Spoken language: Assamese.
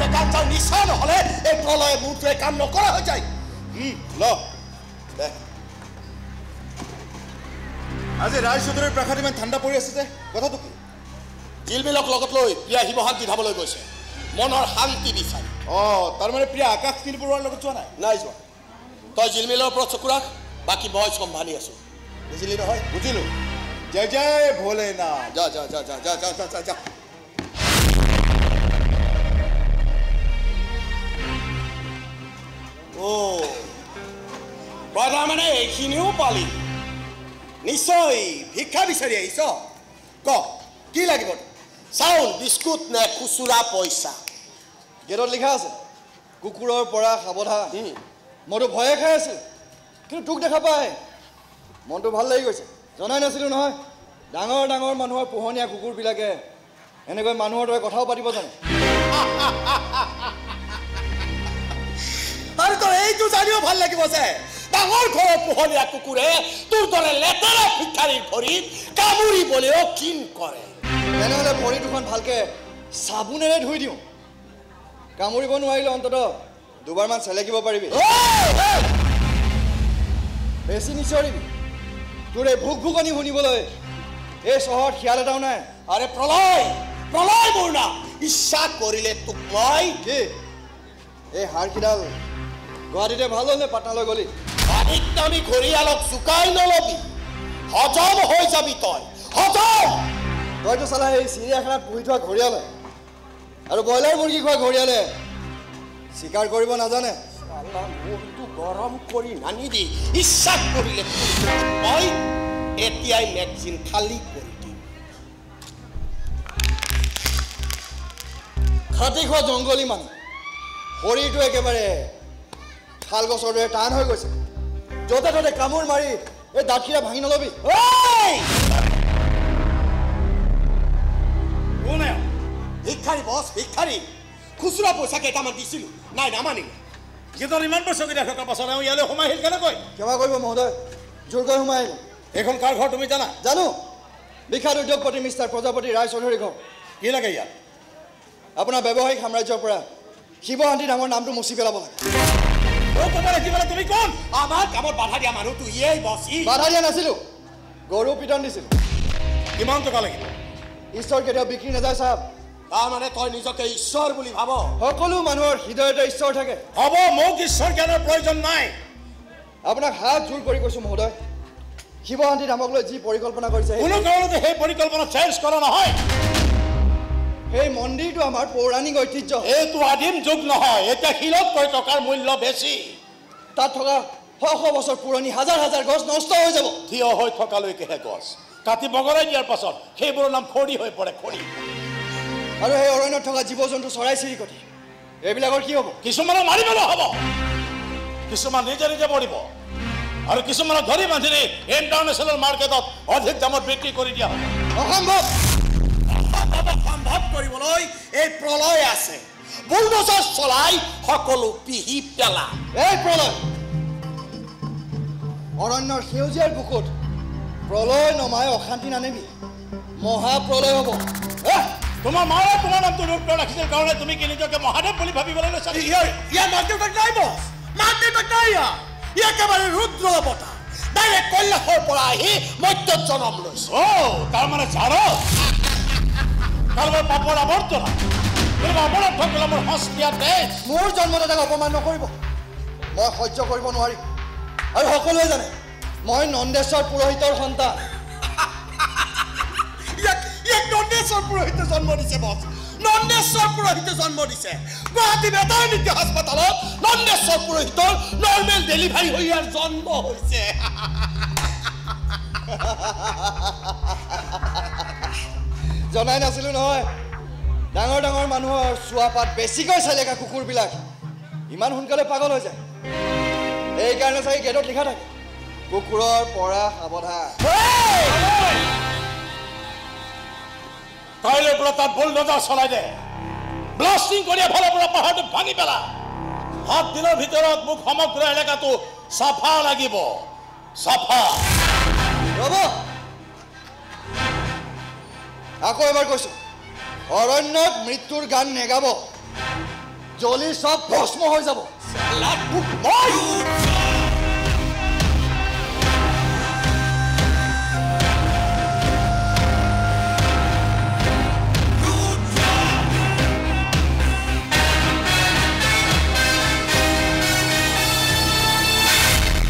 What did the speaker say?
মূৰটোৱে কাম চাওঁ নিশ্চয় নহ'লে এই প্ৰলয়ে মূৰটোৱে কাম নকৰা হৈ যায় ল দে আজি ৰায়চৌধুৰীৰ প্ৰাসাদ ইমান ঠাণ্ডা পৰি আছে যে কথাটো কি জিলমিলক লগত লৈ প্ৰিয়া শিৱশান্তি ধাবলৈ গৈছে মনৰ শান্তি বিচাৰি তাৰমানে প্ৰিয়া আকাশ নীল বৰুৱাৰ লগত যোৱা নাই যোৱা তই জিলমিলৰ ওপৰত চকু ৰাখ বাকী মই চম্ভালি আছো বুজিলি নহয় বুজিলো জয় জয় ভোলেনাথ যা যা যা যা যা যা যা যা মানে এইখিনিও পালি নিশ্চয় ভিক্ষা বিচাৰি আহিছ ক কি লাগিব চাউল বিস্কুট নে খুচুৰা পইচা গেটত লিখা আছে কুকুৰৰ পৰা সাৱধান মইতো ভয়ে খাই আছো কিন্তু তোক দেখা পাই মনটো ভাল লাগি গৈছে জনাই নাছিলো নহয় ডাঙৰ ডাঙৰ মানুহৰ পোহনীয়া কুকুৰবিলাকে এনেকৈ মানুহৰ দৰে কথাও পাতিব জানে আৰু তই এইটো জানিও ভাল লাগিব যে ডাঙৰ ঘৰৰ পোহনীয়া কুকুৰে তোৰ দৰে লেতেৰা ভিক্ষাৰীৰ ভৰিত কামুৰিবলৈও ঘিণ কৰে তেনেহ'লে ভৰি দুখন ভালকৈ চাবোনেৰে ধুই দিওঁ কামুৰিব নোৱাৰিলে অন্ততঃ দুবাৰমান চেলেকিব পাৰিবি বেছি নিচিঞৰিবি তোৰ এই ভোক ভোকনি শুনিবলৈ এই চহৰত শিয়াল এটাও নাই আৰে প্ৰলয় প্ৰলয় মোৰ নাম ইচ্ছা কৰিলে তোক মই কি এই হাড়কিডাল গুৱাহাটীতে ভাল হ'ল নে পাটনালৈ গ'লি পানীত নামি ঘৰিয়ালক জোকাই নলবি হজম হৈ যাবি তই হজম তইতো চালা এই চিৰিয়াখানাত পুহি থোৱা ঘৰিয়ালে আৰু ব্ৰইলাৰ মুৰ্গী খোৱা ঘৰিয়ালে চিকাৰ কৰিব নাজানে মূৰটো গৰম কৰি নানিবি ইচ্ছা কৰিলে মই এতিয়াই মেগজিন খালী কৰি দিম খাটি খোৱা জংঘলী মানুহ শৰীৰটো একেবাৰে শাল গছৰ দৰে টান হৈ গৈছে য'তে ত'তে কামোৰ মাৰি এই দাঁতখিৰা ভাঙি নলবি ভিক্ষাৰী বছ ভিক্ষাৰী খুচুৰা পইচা কেইটামান দিছিলোঁ নাই নামানিলে গেটত ইমান বছৰ কেতিয়া থকাৰ পাছত ইয়ালৈ সোমাই আহিল কেনেকৈ ক্ষমা কৰিব মহোদয় জোৰকৈ সোমাই আহিলোঁ এইখন কাৰ ঘৰ তুমি জানা জানো বিখ্যাত উদ্যোগপতি মিষ্টাৰ প্ৰজাপতি ৰায়চৌধুৰীৰ ঘৰ কি লাগে ইয়াত আপোনাৰ ব্যৱসায়িক সাম্ৰাজ্যৰ পৰা শিৱশান্তি নামৰ নামটো মুচি পেলাব লাগে তুমি কোন আমাৰ কামত বাধা দিয়া মানুহটো ইয়েই বছি বাধা দিয়া নাছিলোঁ গৰু পিটন দিছিলোঁ কিমান টকা লাগিব ঈশ্বৰ কেতিয়াও বিক্ৰী নাযায় চাহাব তাৰমানে তই নিজকে ঈশ্বৰ বুলি ভাব সকলো মানুহৰ হৃদয়তে ঈশ্বৰ থাকে হ'ব মোক ঈশ্বৰ জ্ঞানৰ প্ৰয়োজন নাই আপোনাক হাত জোৰ কৰি কৈছোঁ মহোদয় শিৱশান্তি নামক লৈ যি পৰিকল্পনা কৰিছে কোনো কাৰণতে সেই পৰিকল্পনা চেঞ্জ কৰা নহয় সেই মন্দিৰটো আমাৰ পৌৰাণিক ঐতিহ্য এইটো আদিম যুগ নহয় এতিয়া শিলতকৈ টকাৰ মূল্য বেছি তাত থকা শ শ বছৰ পুৰণি হাজাৰ হাজাৰ গছ নষ্ট হৈ যাব থিয় হৈ থকালৈকেহে গছ কাটি বগৰাই দিয়াৰ পাছত সেইবোৰৰ নাম খৰি হৈ পৰে খৰি আৰু সেই অৰণ্যত থকা জীৱ জন্তু চৰাই চিৰিকটি এইবিলাকৰ কি হ'ব কিছুমানক মাৰিবলৈ হ'ব কিছুমান নিজে নিজে মৰিব আৰু কিছুমানক ধৰি বান্ধি ইণ্টাৰনেশ্যনেল মাৰ্কেটত অধিক দামত বিক্ৰী কৰি দিয়া হ'ব অসম্ভৱ সম্ভৱ কৰিবলৈ এই প্ৰলয় আছে বুলডোজাৰ চলাই সকলো পিহি পেলা এই প্ৰলয় অৰণ্যৰ সেউজীয়াৰ বুকুত প্ৰলয় নমাই অশান্তি নানিবি মহাপ্ৰলয় হ'ব তোমাৰ মায়ে তোমাৰ নামটো ৰূপ ৰাখিছিল কাৰণে তুমি কি নিজকে মহাদেৱ বুলি ভাবিবলৈ লৈছা ইয়াৰ মাক দেউতাক নাই বছ মাক দেউতাক নাই ই একেবাৰে ৰুদ্ৰ অৱতাৰ ডাইৰেক্ট কৈলাশৰ পৰা আহি মৰ্ত্যত জন্ম লৈছে তাৰমানে ঝাৰ কাৰোবাৰ পাপৰ আৱৰ্তনা অপৰাধ থাকিলে মোৰ সস্তীয়া দেশ মোৰ জন্মদাতাক অপমান নকৰিব মই সহ্য কৰিব নোৱাৰিম আৰু সকলোৱে জানে মই নন্দেশ্বৰ পুৰোহিতৰ সন্তান ইয়াক নন্দেশ্বৰ পুৰোহিতে জন্ম দিছে বছ নন্দেশ্বৰ পুৰোহিতে জন্ম দিছে গুৱাহাটী মেটাৰনিটি হাস্পাতালত নন্দেশ্বৰ পুৰোহিতৰ নৰ্মেল ডেলিভাৰী হৈ ইয়াৰ জন্ম হৈছে জনাই নাছিলোঁ নহয় ডাঙৰ ডাঙৰ মানুহৰ চোৱাপাত বেছিকৈ চেলেকা কুকুৰবিলাক ইমান সোনকালে পাগল হৈ যায় এইকাৰণে চাগে গেটত লিখা থাকে কুকুৰৰ পৰা সাৱধান কাইলৈৰ পৰা তাত বুলডোজাৰ চলাই দে ব্লাষ্টিং কৰি এফালৰ পৰা পাহাৰটো ভাঙি পেলা 7 দিনৰ ভিতৰত মোক সমগ্ৰ এলেকাটো চাফা লাগিব চাফা ৰ'ব আকৌ এবাৰ কৈছোঁ অৰণ্যত মৃত্যুৰ গান নেগাব জ্বলি চব ভস্ম হৈ যাব লাট মোক মই